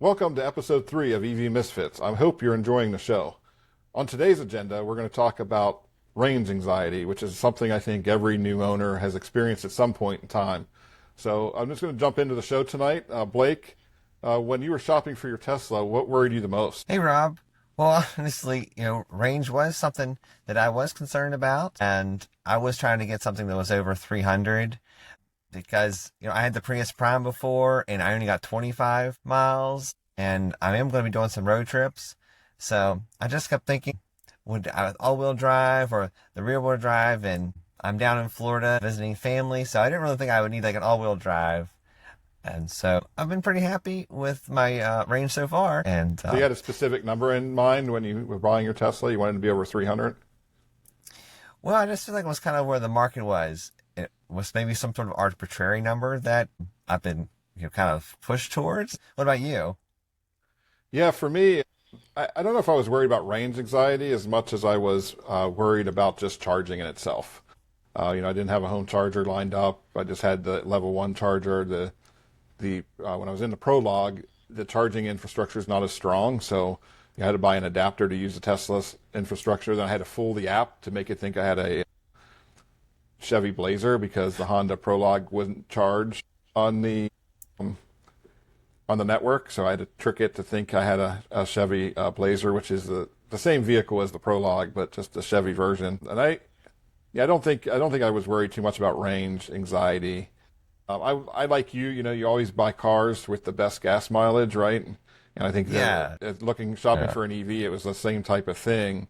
Welcome to episode 3 of EV Misfits. I hope you're enjoying the show. On today's agenda, we're going to talk about range anxiety, which is something I think every new owner has experienced at some point in time. So I'm just going to jump into the show tonight. Blake, when you were shopping for your Tesla, what worried you the most? Hey, Rob. Well, honestly, range was something that I was concerned about, and I was trying to get something that was over 300 because, I had the Prius Prime before, and I only got 25 miles, and I am going to be doing some road trips. So I just kept thinking, would all-wheel drive or the rear-wheel drive, and I'm down in Florida visiting family, so I didn't really think I would need like an all-wheel drive. And so I've been pretty happy with my range so far. And So you had a specific number in mind when you were buying your Tesla? You wanted to be over 300? Well, I just feel like it was kind of where the market was. It was maybe some sort of arbitrary number that I've been kind of pushed towards. What about you? Yeah, for me, I don't know if I was worried about range anxiety as much as I was worried about just charging in itself. I didn't have a home charger lined up. I just had the level 1 charger. When I was in the Prologue, the charging infrastructure is not as strong, so you had to buy an adapter to use the Tesla's infrastructure. Then I had to fool the app to make it think I had a Chevy Blazer because the Honda Prologue wouldn't charge on the network, so I had to trick it to think I had a Chevy Blazer, which is the same vehicle as the Prologue, but just a Chevy version. And I don't think I was worried too much about range anxiety. I like you always buy cars with the best gas mileage, right? And I think shopping for an EV, it was the same type of thing.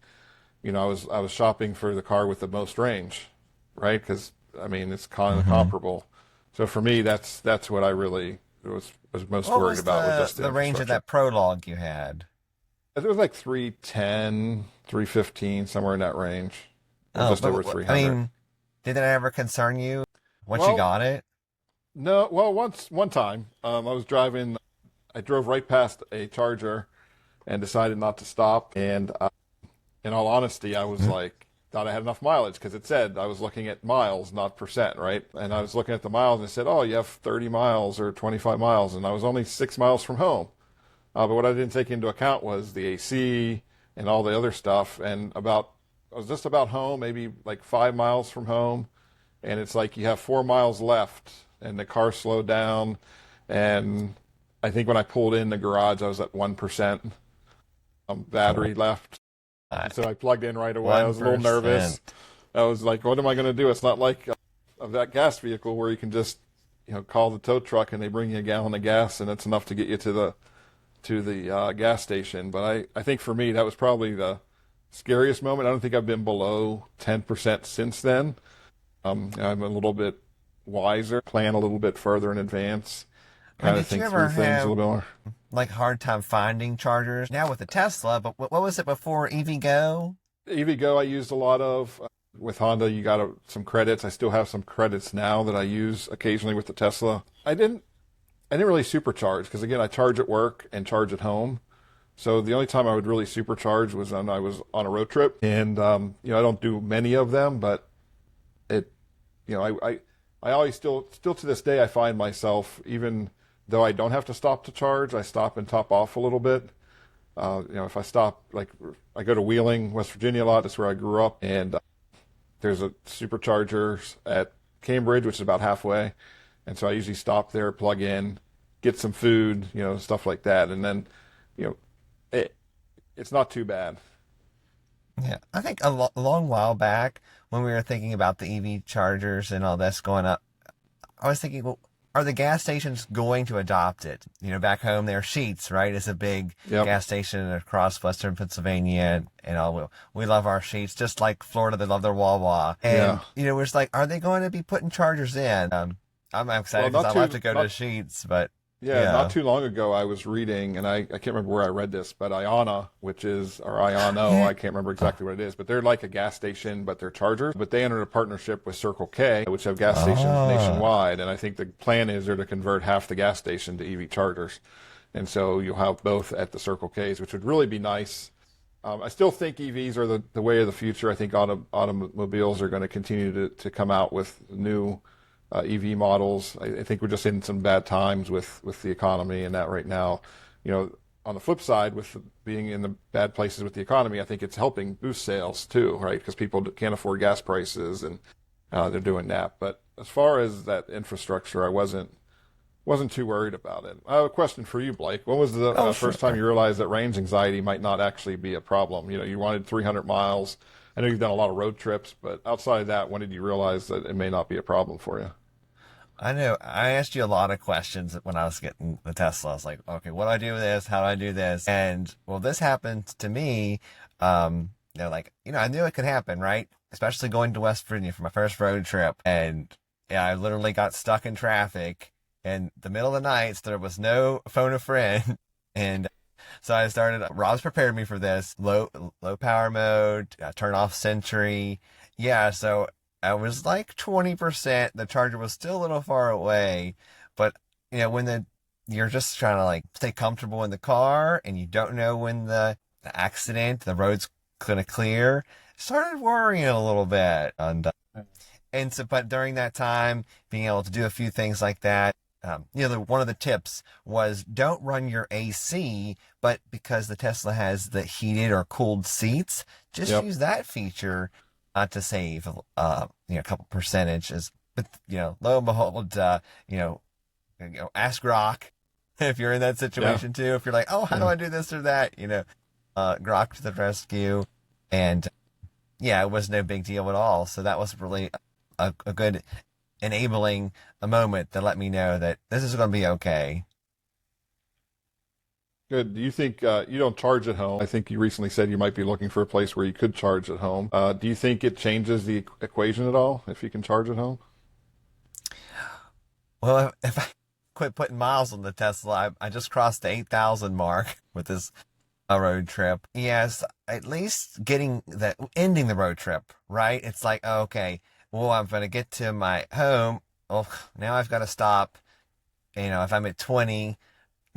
I was shopping for the car with the most range, right? Because it's kind of comparable. So for me, that's what I really was most worried about. Was just the range of that Prologue you had? It was like 310, 315, somewhere in that range. Just over 300. Did that ever concern you once you got it? No, well, one time, I was driving, I drove right past a charger and decided not to stop. And in all honesty, I was thought I had enough mileage because it said I was looking at miles, not percent, right? And I was looking at the miles and it said, oh, you have 30 miles or 25 miles. And I was only 6 miles from home. But what I didn't take into account was the AC and all the other stuff. And I was just about home, maybe like 5 miles from home. And it's like you have 4 miles left. And the car slowed down, and I think when I pulled in the garage, I was at 1% battery left. So I plugged in right away. 1%. I was a little nervous. I was like, what am I going to do? It's not like that gas vehicle where you can just call the tow truck and they bring you a gallon of gas, and it's enough to get you to the gas station. But I think for me, that was probably the scariest moment. I don't think I've been below 10% since then. I'm a little bit wiser, plan a little bit further in advance, kind of think through things a little bit more. Like hard time finding chargers now with the Tesla, but what was it before EV Go? EV Go I used a lot of. With Honda, you got some credits. I still have some credits now that I use occasionally with the Tesla. I didn't really supercharge because, again, I charge at work and charge at home. So the only time I would really supercharge was when I was on a road trip. And, I don't do many of them, but I always still to this day, I find myself, even though I don't have to stop to charge, I stop and top off a little bit. If I stop, like I go to Wheeling, West Virginia a lot, that's where I grew up, and there's a supercharger at Cambridge, which is about halfway. And so I usually stop there, plug in, get some food, stuff like that. And then, it's not too bad. Yeah, I think a long while back when we were thinking about the EV chargers and all this going up, I was thinking, well, are the gas stations going to adopt it? Back home there, Sheetz, right, is a big gas station across Western Pennsylvania, and all. We love our Sheetz, just like Florida, they love their Wawa. And, we're just like, are they going to be putting chargers in? I'm excited because I love to go to Sheetz, but... Yeah, not too long ago I was reading, and I can't remember where I read this, but Iona, or Iono, I can't remember exactly what it is, but they're like a gas station, but they're chargers. But they entered a partnership with Circle K, which have gas stations nationwide, and I think the plan is they're to convert half the gas station to EV chargers. And so you'll have both at the Circle Ks, which would really be nice. I still think EVs are the way of the future. I think automobiles are going to continue to come out with new EV models. I think we're just in some bad times with the economy and that right now. you know, on the flip side, with being in the bad places with the economy, I think it's helping boost sales too, right? Because people can't afford gas prices, and they're doing that. But as far as that infrastructure, I wasn't too worried about it. I have a question for you, Blake. When was the Oh, first sure. time you realized that range anxiety might not actually be a problem? You know, you wanted 300 miles. I know you've done a lot of road trips, but outside of that, when did you realize that it may not be a problem for you? I know. I asked you a lot of questions when I was getting the Tesla. I was like, okay, what do I do with this? How do I do this? And well, this happened to me. Like, I knew it could happen, right? Especially going to West Virginia for my first road trip. And yeah, I literally got stuck in traffic in the middle of the night. So there was no phone a friend. And so I started, Rob's prepared me for this low power mode, turn off Sentry. Yeah. So I was like 20%. The charger was still a little far away, but when you're just trying to like stay comfortable in the car and you don't know when the road's gonna clear, started worrying a little bit. But during that time, being able to do a few things like that, one of the tips was don't run your AC, but because the Tesla has the heated or cooled seats, just Yep. use that feature to save a couple percentages. But lo and behold, ask Grok if you're in that Yeah. situation too. If you're like, oh, how do Yeah. I do this or that? Grok to the rescue, and yeah, it was no big deal at all. So that was really a good enabling a moment to let me know that this is going to be okay. Good. Do you think you don't charge at home? I think you recently said you might be looking for a place where you could charge at home. Do you think it changes the equation at all if you can charge at home? Well, if I quit putting miles on the Tesla, I just crossed the 8,000 mark with this road trip. Yes, at least ending the road trip, right? It's like, oh, okay, well, I'm going to get to my home. Oh, now I've got to stop. If I'm at 20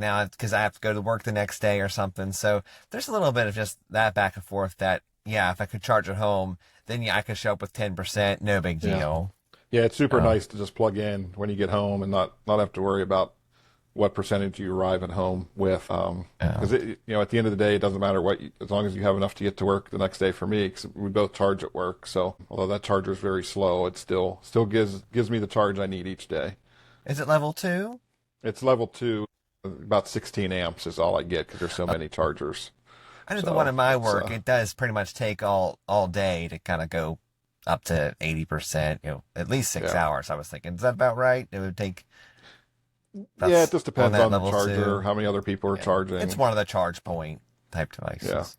now, because I have to go to work the next day or something. So there's a little bit of just that back and forth that, yeah, if I could charge at home, then yeah, I could show up with 10%, no big Yeah. deal. Yeah, it's super Uh, nice to just plug in when you get home and not have to worry about what percentage you arrive at home with. uh, Because at the end of the day, it doesn't matter as long as you have enough to get to work the next day. For me, because we both charge at work, so although that charger is very slow, it still gives me the charge I need each day. is it level 2? It's level 2, about 16 amps is all I get because there's so many chargers. I know the one So in my it's work, it does pretty much take all day to kind of go up to 80%, at least six yeah. hours. I was thinking, is that about right? It would take, Yeah, it that's just on depends that on the level charger, 2. how many other people are Yeah. It's charging. one of the charge point type Yeah. devices.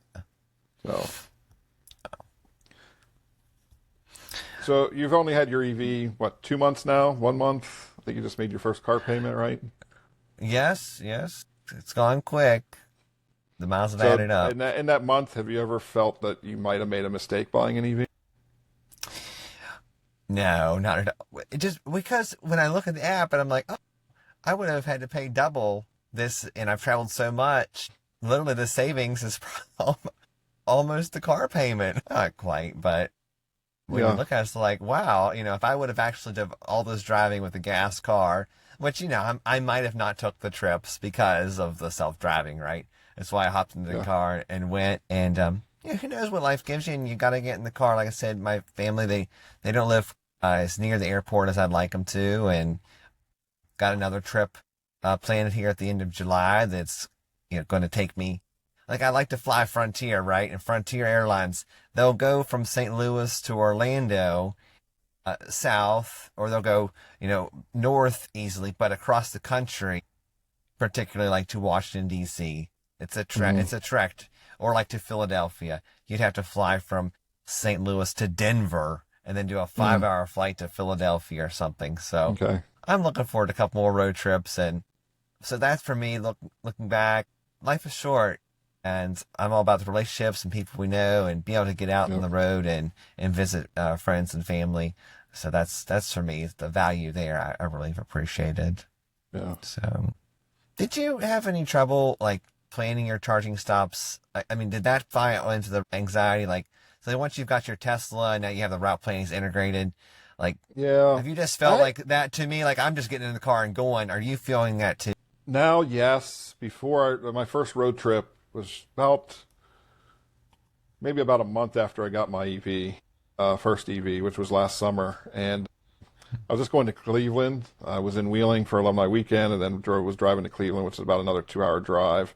So so you've only had your EV, what, 2 months now? 1 month? I think you just made your first car payment, right? Yes, yes. It's gone quick. The miles have So added up. in that month, have you ever felt that you might have made a mistake buying an EV? No, not at all. It just because when I look at the app and I'm like, oh, I would have had to pay double this, and I've traveled so much. Literally, the savings is almost the car payment. Not quite, but when you Yeah. look at it, it's like, wow, if I would have actually done all this driving with a gas car, which, I might have not took the trips because of the self-driving, right? That's why I hopped into the Yeah. car and went. And, who knows what life gives you, and you got to get in the car. Like I said, my family, they don't live as near the airport as I'd like them to, and got another trip planned here at the end of July that's, going to take me. Like I like to fly Frontier, right? And Frontier Airlines, they'll go from St. Louis to Orlando, south, or they'll go, north easily, but across the country, particularly like to Washington D.C. It's a trek. Hmm. It's a trek, or like to Philadelphia. You'd have to fly from St. Louis to Denver, and then do a Hmm. 5-hour flight to Philadelphia or something. So Okay. I'm looking forward to a couple more road trips, and so that's for me. Looking back, life is short, and I'm all about the relationships and people we know, and be able to get out on Yep. the road and visit friends and family. So that's for me the value there. I really have appreciated. Yeah. So, did you have any trouble like planning your charging stops? I mean, did that fall into the anxiety? Like, so once you've got your Tesla and now you have the route plannings integrated, like, Yeah. have you just felt I like that to me? Like, I'm just getting in the car and going. Are you feeling that too? Now, yes. My first road trip was maybe about a month after I got my EV, first EV, which was last summer. And I was just going to Cleveland. I was in Wheeling for alumni weekend, and then was driving to Cleveland, which is about another 2-hour drive.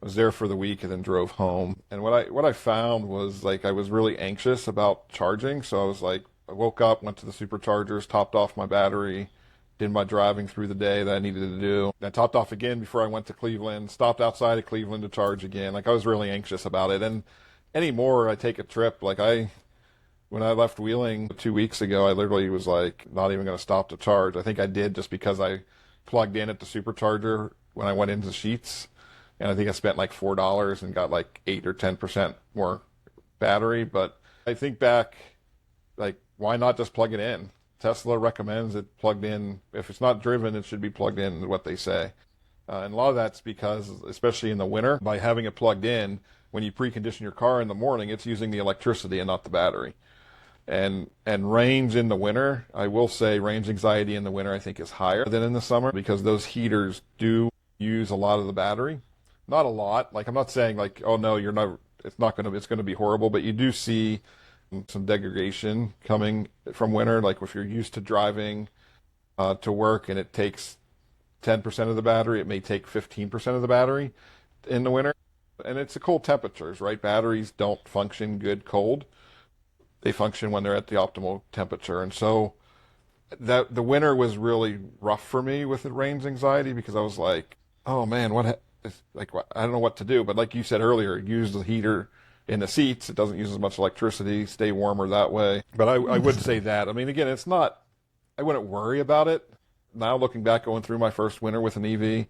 I was there for the week and then drove home. And what I found was like I was really anxious about charging. So I was like, I woke up, went to the superchargers, topped off my battery, did my driving through the day that I needed to do. I topped off again before I went to Cleveland, stopped outside of Cleveland to charge again. Like I was really anxious about it. And anymore, I take a trip. When I left Wheeling 2 weeks ago, I literally was like not even going to stop to charge. I think I did just because I plugged in at the supercharger when I went into Sheets. And I think I spent like $4 and got like 8 or 10% more battery. But I think back, like, why not just plug it in? Tesla recommends it plugged in. If it's not driven, it should be plugged in, is what they say. And a lot of that's because, especially in the winter, by having it plugged in, when you precondition your car in the morning, it's using the electricity and not the battery. And range in the winter, I will say range anxiety in the winter I think is higher than in the summer because those heaters do use a lot of the battery. Not a lot. Like I'm not saying like, oh no, it's going to be horrible, but you do see some degradation coming from winter. Like if you're used to driving to work and it takes 10% of the battery, it may take 15% of the battery in the winter. And it's the cold temperatures, right? Batteries don't function good cold. They function when they're at the optimal temperature. And so that the winter was really rough for me with the range anxiety because I was like, oh man, I don't know what to do. But like you said earlier, use the heater in the seats. It doesn't use as much electricity, stay warmer that way. But I would say that. I mean, again, I wouldn't worry about it. Now looking back, going through my first winter with an EV,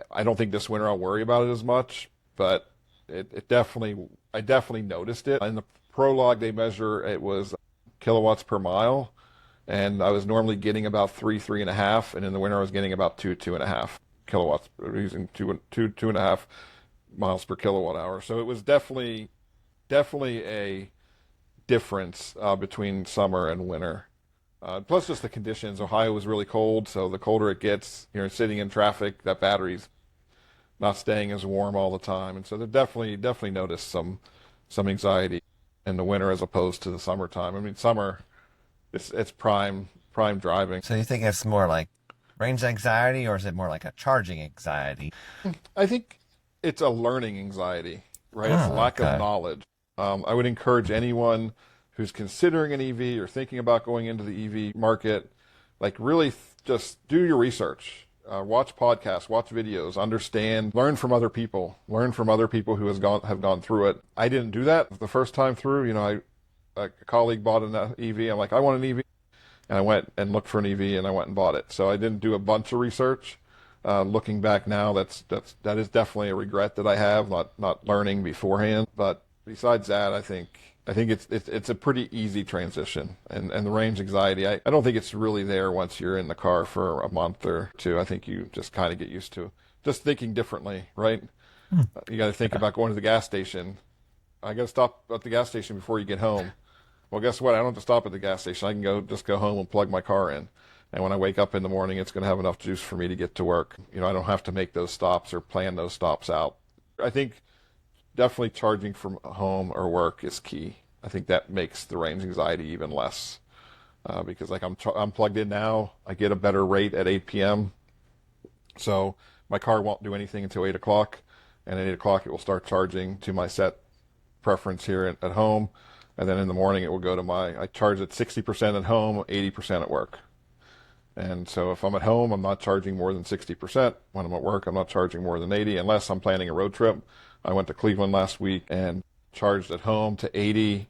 I don't think this winter I'll worry about it as much. But I definitely noticed it. In the Prologue, they measure it was kilowatts per mile. And I was normally getting about 3.5. And in the winter, I was getting about 2.5 kilowatts, using 2.5 miles per kilowatt hour. So it was definitely a difference between summer and winter. Plus just the conditions. Ohio was really cold, so the colder it gets, sitting in traffic, that battery's not staying as warm all the time. And so they definitely noticed some anxiety in the winter as opposed to the summertime. I mean, summer, it's prime driving. So you think it's more like range anxiety, or is it more like a charging anxiety? I think it's a learning anxiety, right? It's a lack of knowledge. I would encourage anyone who's considering an EV or thinking about going into the EV market, like really just do your research. Watch podcasts, watch videos, understand, learn from other people who have gone through it. I didn't do that the first time through. A colleague bought an EV. I'm like, I want an EV. And I went and looked for an EV and I went and bought it. So I didn't do a bunch of research. Looking back now, that is definitely a regret that I have, not learning beforehand. But besides that, I think it's a pretty easy transition. And the range anxiety, I don't think it's really there once you're in the car for a month or two. I think you just kind of get used to just thinking differently, right? You got to think about going to the gas station. I got to stop at the gas station before you get home. Well, guess what? I don't have to stop at the gas station. I can just go home and plug my car in. And when I wake up in the morning, it's going to have enough juice for me to get to work. I don't have to make those stops or plan those stops out. I think definitely charging from home or work is key. I think that makes the range anxiety even less because like I'm plugged in now. I get a better rate at 8 p.m. So my car won't do anything until 8 o'clock. And at 8 o'clock, it will start charging to my set preference here at home. And then in the morning, it will go to I charge at 60% at home, 80% at work. And so if I'm at home, I'm not charging more than 60%. When I'm at work, I'm not charging more than 80, unless I'm planning a road trip. I went to Cleveland last week and charged at home to 80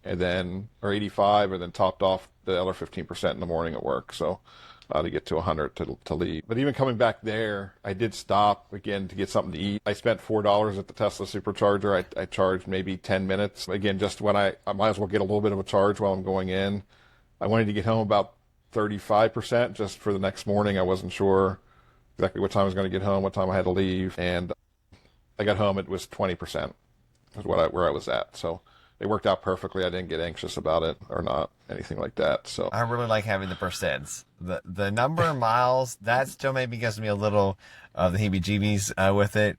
or 85, and then topped off the other 15% in the morning at work. So to get to 100 to leave. But even coming back there, I did stop again to get something to eat. I spent $4 at the Tesla supercharger. I charged maybe 10 minutes. Again, just when I might as well get a little bit of a charge while I'm going in. I wanted to get home about 35% just for the next morning. I wasn't sure exactly what time I was going to get home, what time I had to leave. And I got home, it was 20% is where I was at. So it worked out perfectly. I didn't get anxious about it or not anything like that. So I really like having the percents. The number of miles, that still maybe gives me a little of the heebie-jeebies with it.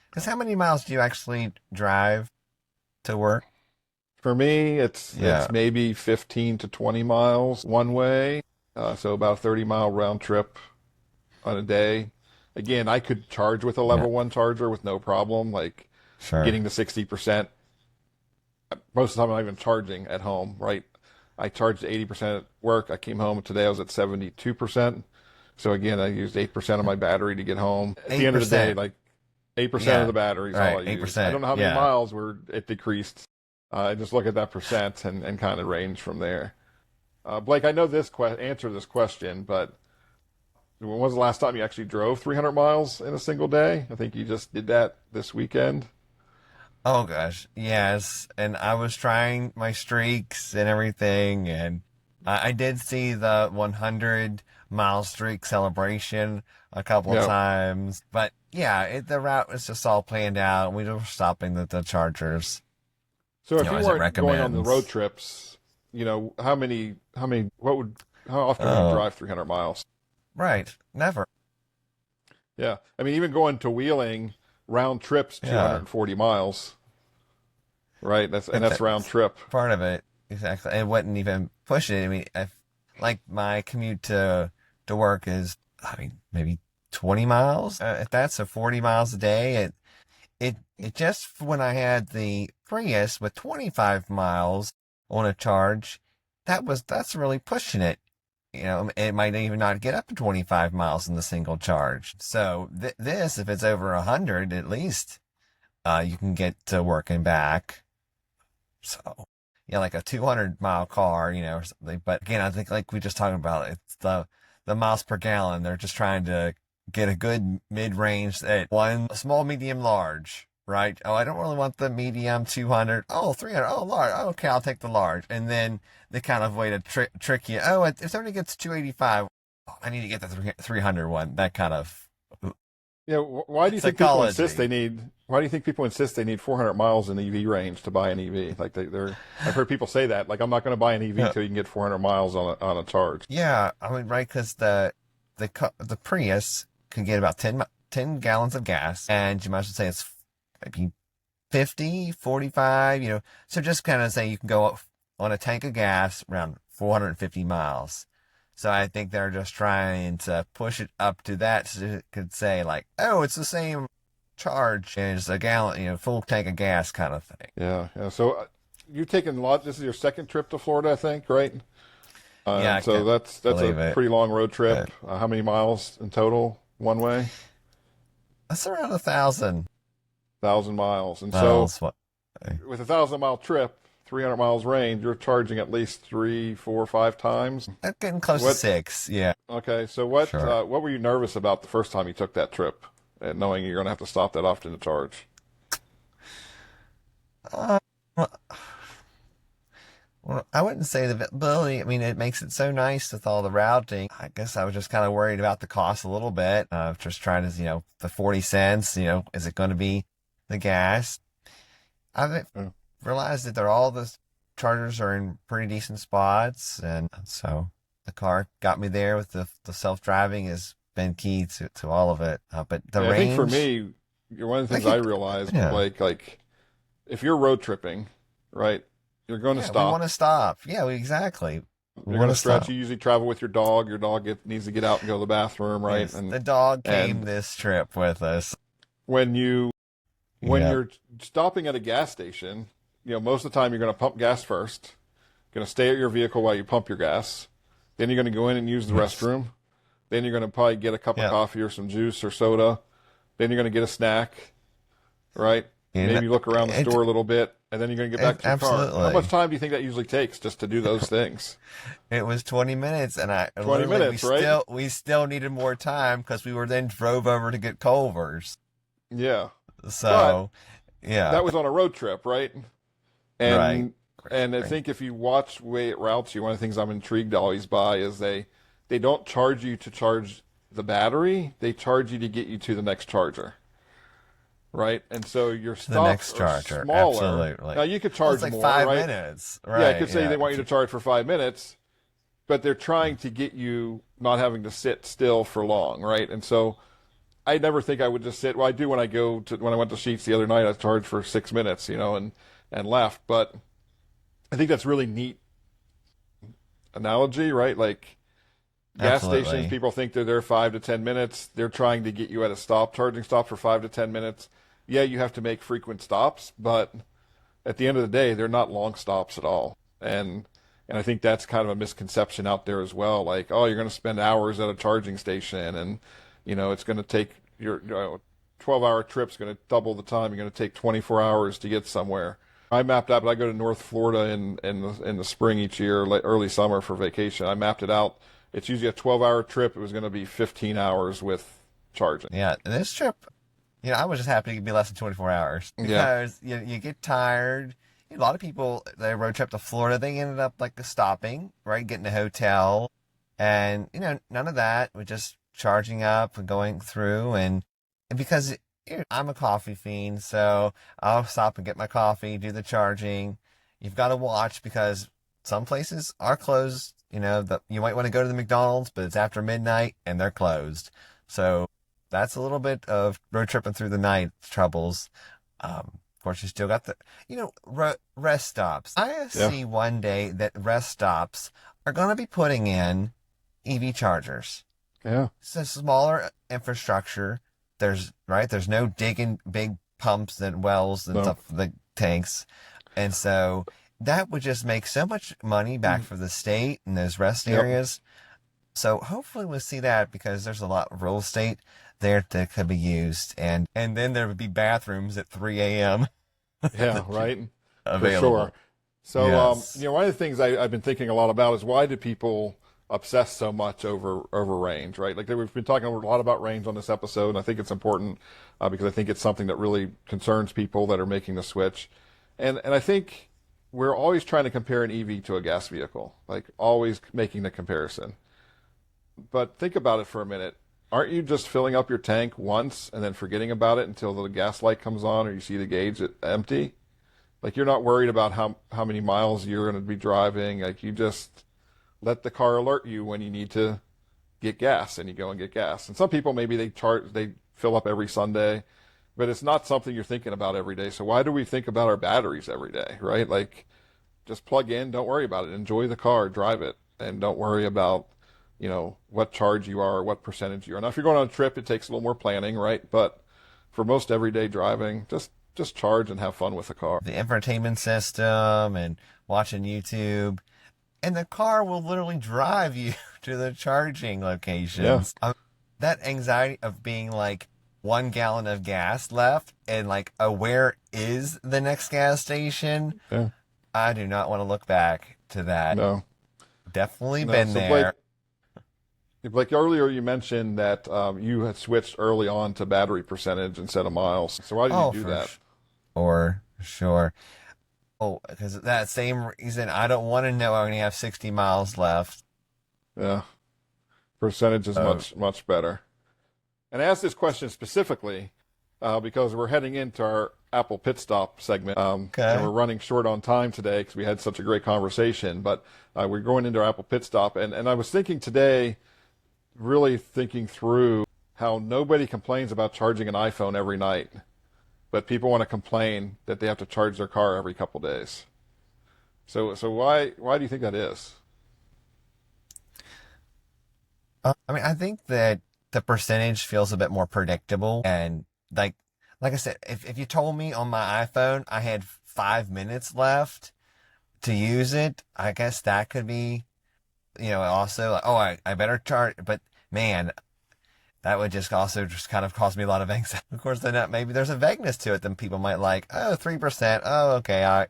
Because how many miles do you actually drive to work? for me, Yeah. it's maybe 15 to 20 miles one way, so about a 30-mile round trip on a day. Again, I could charge with a Yeah. level 1 charger with no problem, like Sure. getting to 60%. Most of the time, I'm not even charging at home, right? I charged 80% at work. I came home today. I was at 72%. So again, I used 8% of my battery to get home. At the end of the day, 8%. like 8% of Yeah. the battery is all I Right. use. I 8%. don't know how many Yeah. miles were it decreased. I just look at that percent and kind of range from there. Blake, I know answer to this question, but when was the last time you actually drove 300 miles in a single day? I think you just did that this weekend. Oh gosh, yes. And I was trying my streaks and everything, and I did see the 100-mile streak celebration a couple of Yeah. times. But yeah, the route was just all planned out. We were stopping at the Chargers, So if you as it weren't going on the road recommends. trips, how often would you Oh, drive 300 miles? right. Never. Yeah. I mean, even going to Wheeling, round trips Yeah. 240 miles, right? That's round That's trip. part of it. Exactly. It wouldn't even push it. I mean, like my commute to work is, I mean, maybe 20 miles. If that's a 40 miles a day, it just when I had the Prius with 25 miles on a charge, that's really pushing it. It might even not get up to 25 miles in the single charge. So this, if it's over 100, at least, you can get to work and back. So, yeah, like a 200-mile car, or something. But again, I think like we just talking about, it's the miles per gallon. They're just trying to get a good mid-range at one small, medium, large, right? Oh, I don't really want the medium 200. Oh, 300. Oh, large. Oh, okay, I'll take the large. And then the kind of way to trick you. Oh, if somebody gets 285, oh, I need to get the 300 one. That kind of Yeah. Why do you think people insist psychology. they need? Why do you think people insist they need 400 miles in EV range to buy an EV? Like they're. I've heard people say that. Like I'm not going to buy an EV Yeah. until you can get 400 miles on a charge. Yeah, I mean, right, because the Prius can get about 10 gallons of gas, and you might as well say it's maybe 50, 45, So just kind of say you can go up on a tank of gas around 450 miles. So I think they're just trying to push it up to that so it could say like, oh, it's the same charge as a gallon, full tank of gas kind of thing. Yeah. Yeah. So you've taken a lot. This is your second trip to Florida, I think, right? Yeah, I So can't that's a believe it. pretty long road trip. But How many miles in total one way? that's around 1,000 1,000 miles. And so miles. What? with a 1,000-mile trip, 300 miles range, you're charging at least three, four, five times. Getting close to What? 6. Yeah, Okay. So sure. what were you nervous about the first time you took that trip, knowing you're going to have to stop that often to charge? Uh, well, I wouldn't say the visibility. I mean, it makes it so nice with all the routing. I guess I was just kind of worried about the cost a little bit. Just trying to, the 40 cents, is it going to be the gas? I've Yeah. realized that all the chargers are in pretty decent spots. And so the car got me there with the self-driving has been key to all of it. But the Yeah, I think for range, me, one of the I things I could, realized, yeah. like if you're road tripping, right, you're going to Yeah, we want stop. to stop. Yeah, exactly. We You're want going to to stretch. stop. You usually travel with your dog. Your dog needs to get out and go to the bathroom, right? Yes, the dog came And this trip with us. when you when Yeah. you're stopping at a gas station, most of the time you're going to pump gas first. Going to stay at your vehicle while you pump your gas. Then you're going to go in and use the Yes. restroom. Then you're going to probably get a cup of Yeah. coffee or some juice or soda. Then you're going to get a snack, right? And Maybe look around the store a little bit, and then you're going to get back to your car. How much absolutely. time do you think that usually takes just to do those things? It was 20 minutes, and 20 literally minutes, right? we still needed more time because we were then drove over to get Culver's. Yeah. But So, yeah, that was on a road trip, right? right. And and I think if you watch the way it routes you, one of the things I'm intrigued always by is they don't charge you to charge the battery, they charge you to get you to the next charger. right? And so your To the stops next are charger. smaller. Absolutely. Now you could Well, charge it's like more, 5 right? minutes. Yeah, I Right. could say Yeah. they want you to charge for 5 minutes, but they're trying to get you not having to sit still for long, right? And so I never think I would just sit. Well, I do when I went to Sheets the other night. I charged for 6 minutes, and left. But I think that's really neat analogy, right? Like gas stations, Absolutely. people think they're there 5 to 10 minutes. They're trying to get you at a charging stop for 5 to 10 minutes. Yeah, you have to make frequent stops, but at the end of the day, they're not long stops at all. And I think that's kind of a misconception out there as well. Like, oh, you're going to spend hours at a charging station, and it's going to take your 12-hour trip's going to double the time. You're going to take 24 hours to get somewhere. I mapped out, but I go to North Florida in the spring each year, early summer for vacation. I mapped it out. It's usually a 12-hour trip. It was going to be 15 hours with charging. Yeah. This trip, I was just happy to be less than 24 hours Yeah. because you get tired. A lot of people, they road trip to Florida, they ended up like stopping, right? Getting a hotel. And, none of that. We're just charging up and going through. And because I'm a coffee fiend, so I'll stop and get my coffee, do the charging. You've got to watch because some places are closed. You might want to go to the McDonald's, but it's after midnight and they're closed. So that's a little bit of road tripping through the night troubles. Of course, you still got the, rest stops. I Yeah. see one day that rest stops are going to be putting in EV chargers. Yeah. It's a smaller infrastructure. There's no digging big pumps and wells and No. stuff for the tanks. And so that would just make so much money back for the state and those rest Yep. areas. So hopefully we'll see that because there's a lot of real estate there that could be used. And then there would be bathrooms at 3 a.m. Yeah, right. For available. sure. So, Yes. one of the things I've been thinking a lot about is why do people obsess so much over range, right? Like we've been talking a lot about range on this episode, and I think it's important because I think it's something that really concerns people that are making the switch. And I think we're always trying to compare an EV to a gas vehicle, like always making the comparison. But think about it for a minute. Aren't you just filling up your tank once and then forgetting about it until the gas light comes on or you see the gauge empty? Like you're not worried about how many miles you're going to be driving. Like you just let the car alert you when you need to get gas and you go and get gas. And some people maybe they fill up every Sunday, but it's not something you're thinking about every day. So why do we think about our batteries every day, right? Like just plug in, don't worry about it. Enjoy the car, drive it, and don't worry about what charge you are or what percentage you are. Now, if you're going on a trip, it takes a little more planning, right? But for most everyday driving, just charge and have fun with the car. The infotainment system and watching YouTube. And the car will literally drive you to the charging locations. Yeah. That anxiety of being like 1 gallon of gas left and like, where is the next gas station? Yeah. I do not want to look back to that. No. Definitely No. been So there. Blake, earlier you mentioned that you had switched early on to battery percentage instead of miles. So why did you do that? Sure. Oh, because that same reason, I don't want to know I only have 60 miles left. Yeah. Percentage is much better. And I asked this question specifically because we're heading into our Apple Pit Stop segment. Okay. And we're running short on time today because we had such a great conversation. But we're going into our Apple Pit Stop. And I was thinking today, really thinking through how nobody complains about charging an iPhone every night. But people want to complain that they have to charge their car every couple days. So why do you think that is? I think that the percentage feels a bit more predictable. And like I said, if you told me on my iPhone I had 5 minutes left to use it, I guess that could be, also like, oh, I better charge. But man, that would just also just kind of cause me a lot of anxiety. Of course, then maybe there's a vagueness to it. Then people might like, oh, 3%. Oh, okay.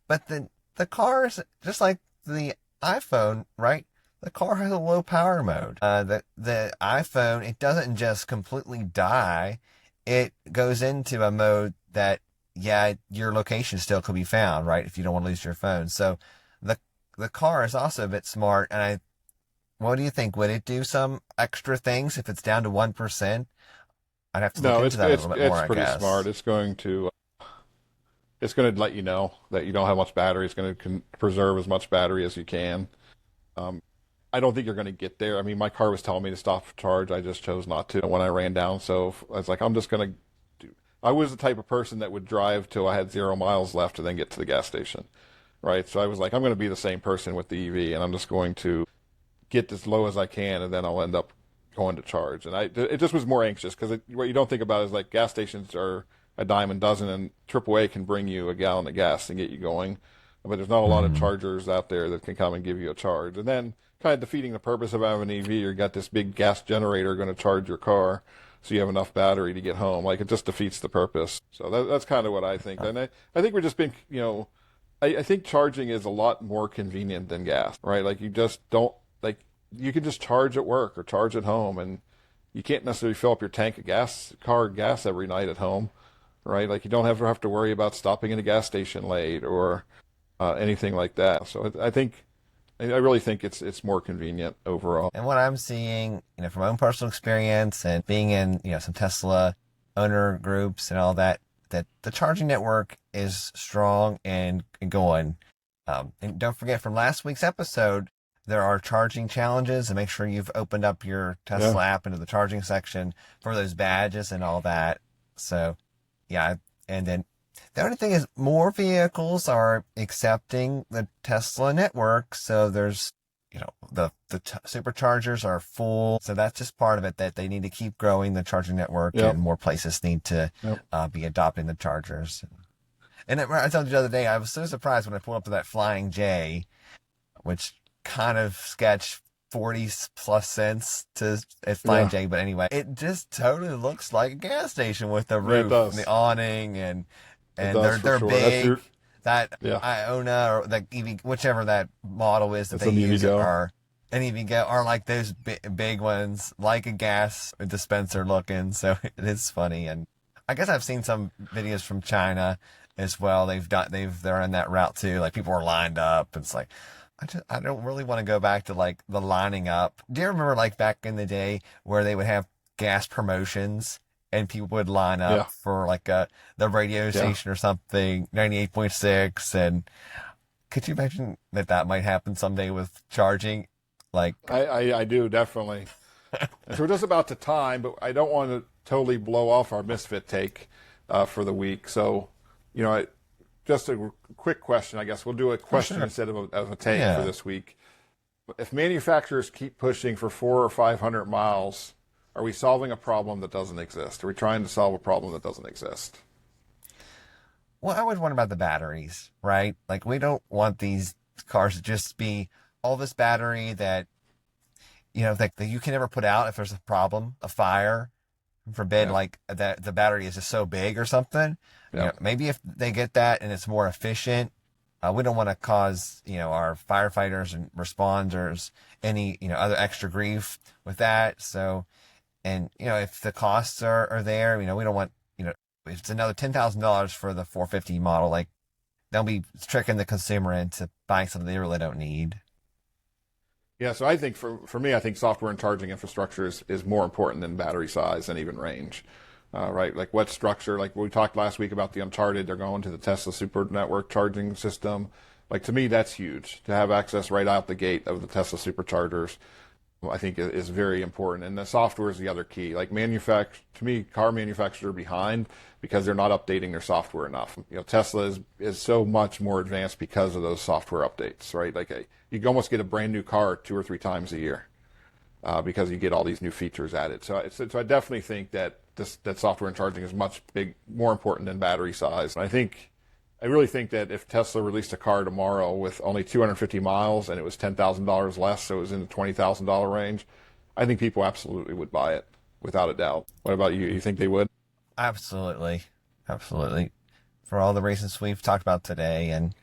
But then the car is just like the iPhone, right? The car has a low power mode. The iPhone, it doesn't just completely die. It goes into a mode that, your location still could be found, right? If you don't want to lose your phone. So the car is also a bit smart. And what do you think? Would it do some extra things if it's down to 1%? I'd have to look No, into that a little bit more, it's I pretty guess. smart. It's going to let you know that you don't have much battery. It's going to preserve as much battery as you can. Um, I don't think you're going to get there. I mean, my car was telling me to stop for charge. I just chose not to when I ran down. So I was like, I'm just going to do. I was the type of person that would drive till I had 0 miles left and then get to the gas station, right? So I was like, I'm going to be the same person with the EV, and I'm just going to get as low as I can, and then I'll end up going to charge. And it just was more anxious because what you don't think about is like gas stations are a dime a dozen, and AAA can bring you a gallon of gas and get you going, but there's not a lot of Hmm. chargers out there that can come and give you a charge. And then kind of defeating the purpose of having an EV, you got this big gas generator going to charge your car, so you have enough battery to get home. Like it just defeats the purpose. So that's kind of what I think. And I think we're just being, I think charging is a lot more convenient than gas, right? Like you just don't like you can just charge at work or charge at home, and you can't necessarily fill up your tank of gas every night at home, right? Like you don't have to worry about stopping in a gas station late or anything like that. So I really think it's more convenient overall. And what I'm seeing, from my own personal experience and being in, some Tesla owner groups and all that, that the charging network is strong and going. And don't forget from last week's episode, there are charging challenges, and make sure you've opened up your Yeah, Tesla app into the charging section for those badges and all that. So, yeah. And then the only thing is more vehicles are accepting the Tesla network. So there's, the superchargers are full. So that's just part of it, that they need to keep growing the charging network, yep, and more places need to yep. be adopting the chargers. And I told you the other day, I was so surprised when I pulled up to that Flying J, which kind of sketch 40 plus cents to at Flying Yeah, J. But anyway, it just totally looks like a gas station with the yeah, it roof and the does. awning, and It they're does for they're sure. That's big. your That yeah. Iona or the EV, whichever that model is that That's they an EV use, go. are an EV go, are like those big ones, like a gas dispenser looking. So it is funny, and I guess I've seen some videos from China as well. They're in that route too. Like people are lined up. It's like I don't really want to go back to like the lining up. Do you remember like back in the day where they would have gas promotions and people would line up Yeah, for like the radio yeah. station or something, 98.6, and could you imagine that might happen someday with charging? Like, I do definitely. And so we're just about to time, but I don't want to totally blow off our misfit take for the week. So, just a quick question, I guess. We'll do a oh question sure, instead of a take for yeah. this week. If manufacturers keep pushing for 400 or 500 miles, are we solving a problem that doesn't exist? Are we trying to solve a problem that doesn't exist? Well, I always wonder about the batteries, right? Like, we don't want these cars to just be all this battery that, that you can never put out if there's a problem, a fire, forbid, Yeah, like that the battery is just so big or something. yeah, Maybe if they get that and it's more efficient, we don't want to cause, our firefighters and responders any, other extra grief with that. So, and, if the costs are there, we don't want, if it's another $10,000 for the 450 model, like they'll be tricking the consumer into buying something they really don't need. yeah. So I think for me, I think software and charging infrastructure is more important than battery size and even range. Right, like what structure? Like we talked last week about the Uncharted, they're going to the Tesla Super Network charging system. Like to me, that's huge to have access right out the gate of the Tesla superchargers. I think is very important, and the software is the other key. Like to me, car manufacturers are behind because they're not updating their software enough. Tesla is so much more advanced because of those software updates, right? Like you can almost get a brand new car 2 or 3 times a year because you get all these new features added. So I definitely think that that software and charging is more important than battery size. And I really think that if Tesla released a car tomorrow with only 250 miles and it was $10,000 less, so it was in the $20,000 range, I think people absolutely would buy it without a doubt. What about you? You think they would? Absolutely. Absolutely. For all the reasons we've talked about today. And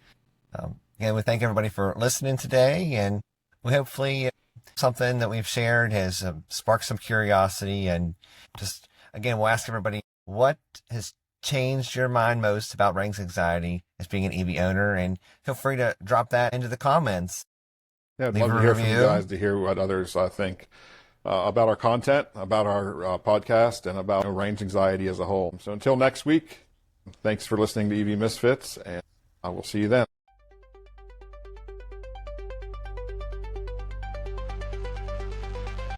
again, we thank everybody for listening today. And we hopefully something that we've shared has sparked some curiosity. And just, again, we'll ask everybody, what has changed your mind most about range anxiety as being an EV owner? And feel free to drop that into the comments. Yeah, I'd Leave love a to hear from you review. guys to hear what others think. about our content, about our podcast, and about range anxiety as a whole. So until next week, thanks for listening to EV Misfits, and I will see you then.